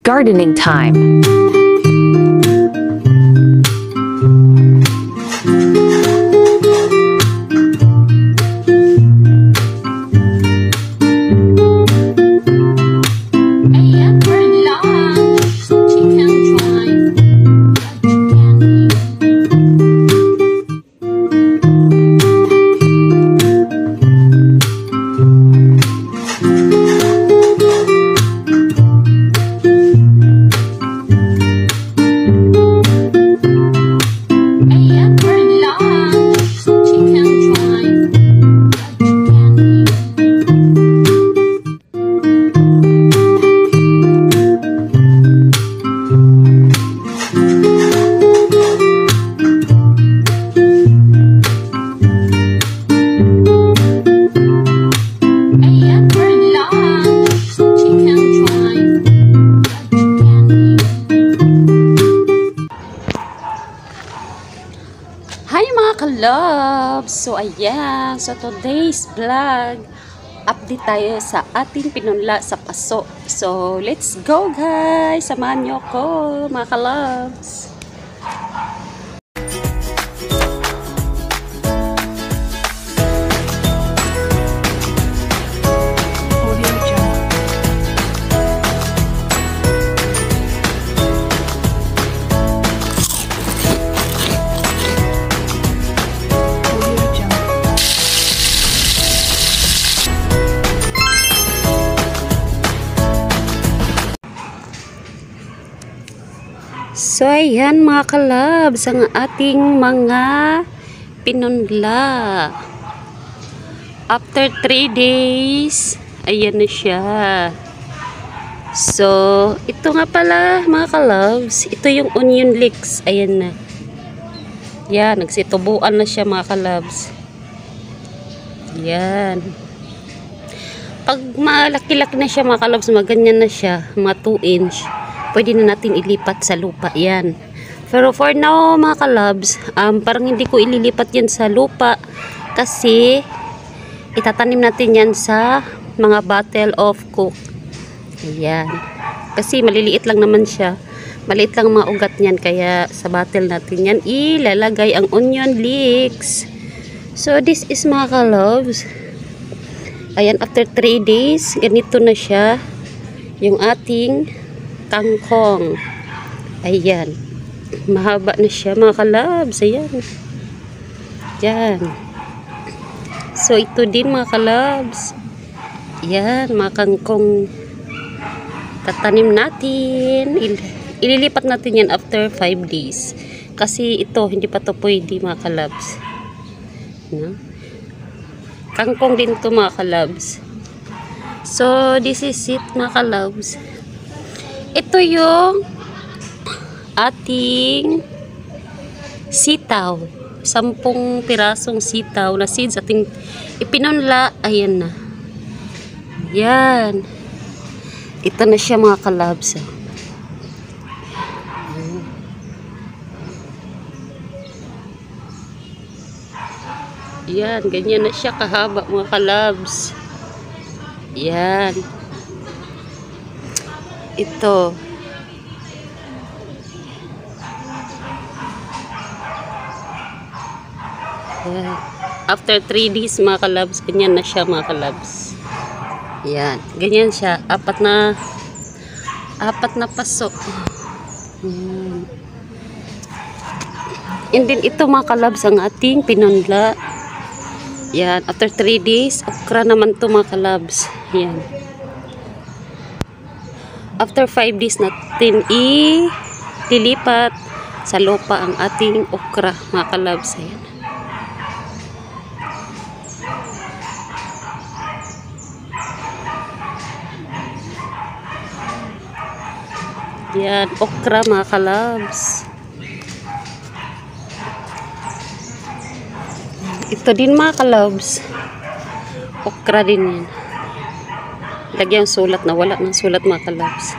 Gardening time. Hi mga ka-loves! So ayan, so today's vlog, update tayo sa ating pinunla sa paso. So let's go guys! Samahan nyo ko mga ka-loves! So ayan mga ka-loves, ang ating mga pinunla. After 3 days, ayan na siya. So ito nga pala mga ka-loves, ito yung onion leeks. Ayan na. Yan, nagsitubuan na siya mga ka-loves. Yan. Pag malaki-laki na siya mga ka-loves, maganyan na siya, mga 2 inch. Pwede na natin ilipat sa lupa yan. Pero for now mga ka-loves, parang hindi ko ililipat yan sa lupa kasi itatanim natin yan sa mga bottle of cook. Ayan. Kasi maliliit lang naman siya. Maliit lang mga ugat niyan, kaya sa bottle natin yan ilalagay ang onion leeks. So this is mga ka-loves. Ayan, after 3 days, ganito na siya yung ating kangkong. Ayan. Mahaba na siya mga ka-loves. Ayan. Yan. So ito din mga ka-loves. Ayan, mga kangkong tatanim natin. Ililipat natin yan after 5 days. Kasi ito, hindi pa to pwede mga ka-loves. No? Kangkong din to mga ka-loves. So this is it mga ka-loves. Ito yung ating sitaw. 10 pirasong sitaw na seeds ating ipinunla. Ayan na. Yan. Ito na siya mga ka-loves. Yan. Ganyan na siya kahaba mga ka-loves. Yan. Ito. Yan. After 3 days mga ka-loves, ganyan na siya mga ka-loves. Yan. Ganyan siya. Apat na pasok. Yan. And then ito mga ka-loves ang ating pinunla. Yan. After 3 days, okra naman to mga ka-loves. Yan. After 5 days natin ililipat sa lupa ang ating okra mga ka-loves. Ayan. Yan, okra mga ka-loves. Ito din mga ka-loves. Okra din yan. Lagyan sulat na wala ng sulat mga ka-loves.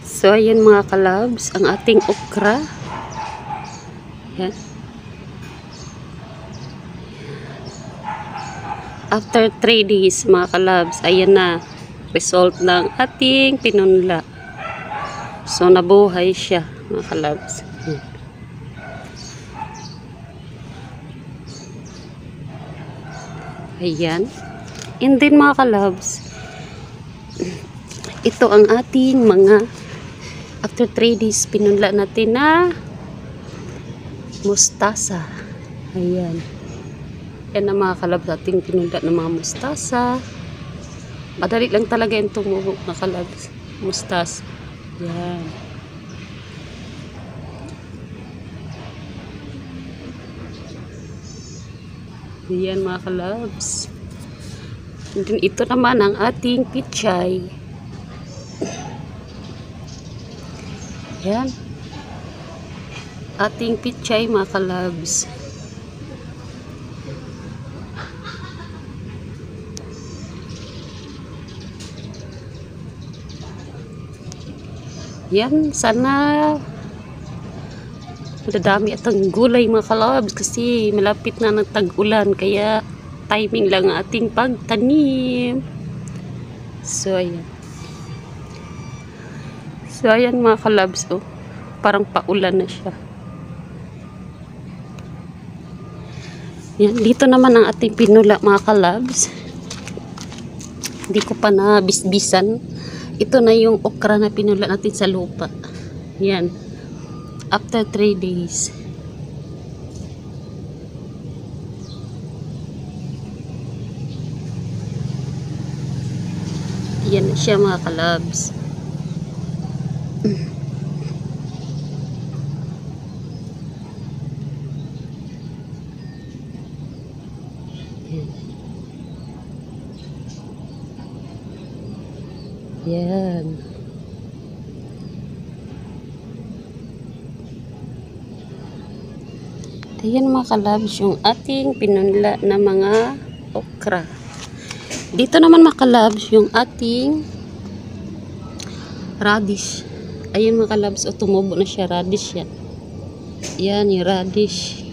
So ayan mga ka-loves, ang ating okra. Yan. After 3 days mga ka-loves, ayan na. result ng ating pinunla. So, nabuhay siya, mga kalabs. Ayan. And then, mga kalabs, ito ang ating mga after 3 days pinunla natin na mustasa. Ayan. Yan ang mga kalabs ating pinunla ng mga mustasa. Madali lang talaga yung tumubo, mga kalabs. Mustasa. Yan. Yan mga kalabs. And then, ito naman ang ating pichay. Yan. Ating pichay mga kalabs. Yan. Sana madadami atong gulay mga kalabs kasi malapit na ng tag-ulan kaya timing lang ang ating pagtanim. So ayan. So ayan mga kalabs, oh. Parang paulan na siya. Yan, dito naman ang ating pinula mga kalabs. Hindi ko pa na bisbisan. Ito na yung okra na pinula natin sa lupa. Yan. After 3 days. Yan na siya mga kalabs. Yan. Ayan mga kalabs yung ating pinunla na mga okra. Dito naman mga kalabs yung ating radish. Ayan mga kalabs, tumubo na siya, radish yan. Yan yung radish.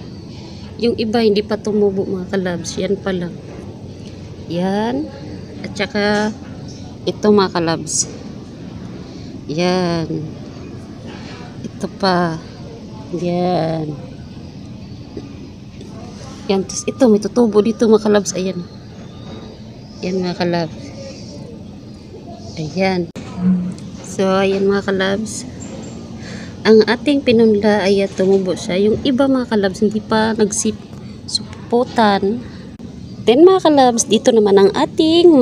Yung iba hindi pa tumubo mga kalabs, yan pa lang. Yan. At saka ito mga kalabs. Yan. Ito pa. Yan. Yan. Tapos ito may tutubo dito mga kalabs. Ayan. Yan mga kalabs. Ayan. So ayan mga kalabs. Ang ating pinunla ay tumubo siya. Yung iba mga kalabs hindi pa nagsipsuputan. Then mga kalabs, dito naman ang ating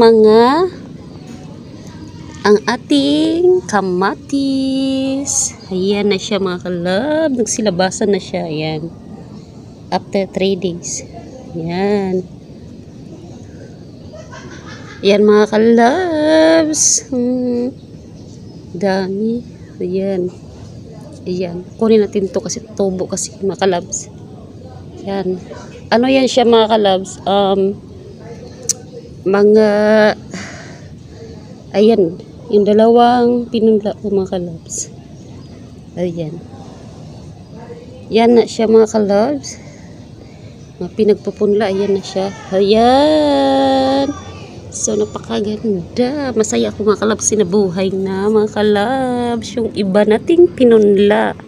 kamatis. Ayan na siya mga kalab. Nagsilabasan na siya. Ayan. After 3 days. Ayan. Ayan mga kalabs. Dami. Ayan. Ayan. Kunin natin to kasi tubo kasi mga kalabs. Ayan. Ano yan siya mga kalabs? Ayan. Yung dalawang pinunla ko mga kalabs. Ayan. Yan na siya mga kalabs. Mga pinagpupunla. Ayan na siya. Ayan. So napakaganda. Masaya ako mga kalabs. Sinabuhay na mga kalabs. Yung iba nating pinunla.